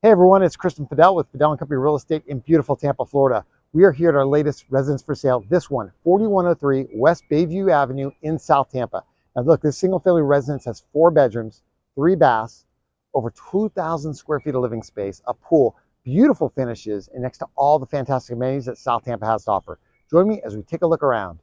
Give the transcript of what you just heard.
Hey everyone, it's Kristen Fidel with Fidel & Company Real Estate in beautiful Tampa, Florida. We are here at our latest residence for sale. This one, 4103 West Bayview Avenue in South Tampa. Now look, this single family residence has 4 bedrooms, 3 baths, over 2,000 square feet of living space, a pool, beautiful finishes, and next to all the fantastic amenities that South Tampa has to offer. Join me as we take a look around.